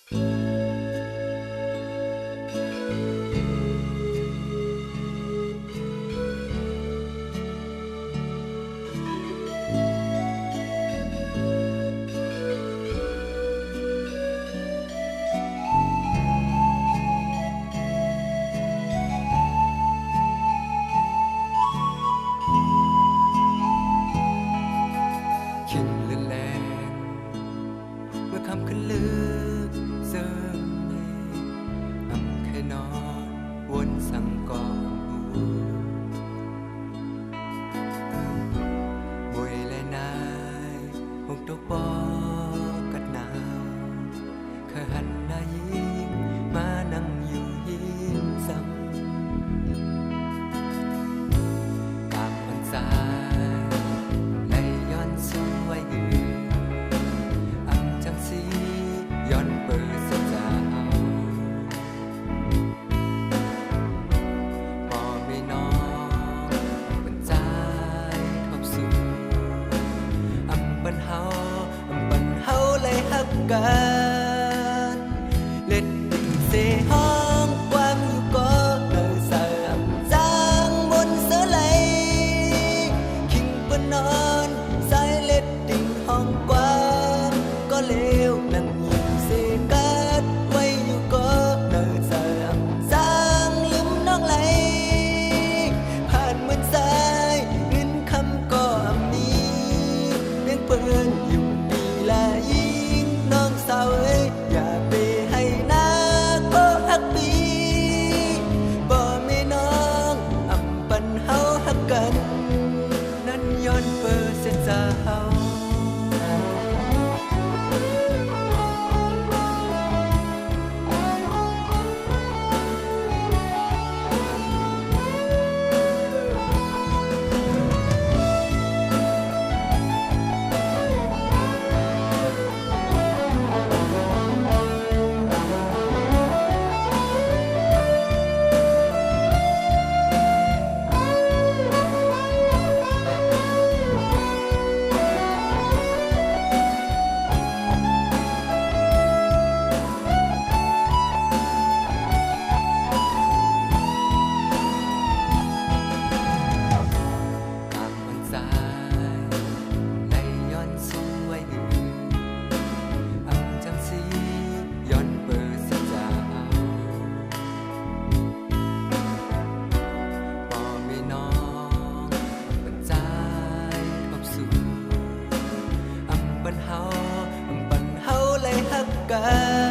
คิดเลือนแลงเมื่อคำขึ้นลึกเสริมในแค่นอนวนสั่งก่อนบวยและนายหกตกปอกัดหนาวเคยหันหน้ายิ้มมานั่งอยู่ยิ้มซ้ำกลางวันสายไหลย้อนสวยจังสีย้อนเปิดสจาวบ่มีน้องบนใจทบสูปันเฮาเลยฮักกันเล็ดดิ่งเสห้องความอยู่ก็เนยสามจางบนเสลยคิงปนนอนสายเล็ดดิ่งห้องกว้างก็เลวนั่งยิงเสกัดไว้อยู่ก็เนยสามจางลืมน้องไหลผ่านเหมือนสายเงินคำก็มีเพียงเปิ้นอยู่น้องสาวเอ้ยอย่าไปให้นาก็ฮักปีบ่มีน้องปันเฮาฮักกันนั้นย้อนเปิดเส้นสาวปันเฮาเลยฮักกัน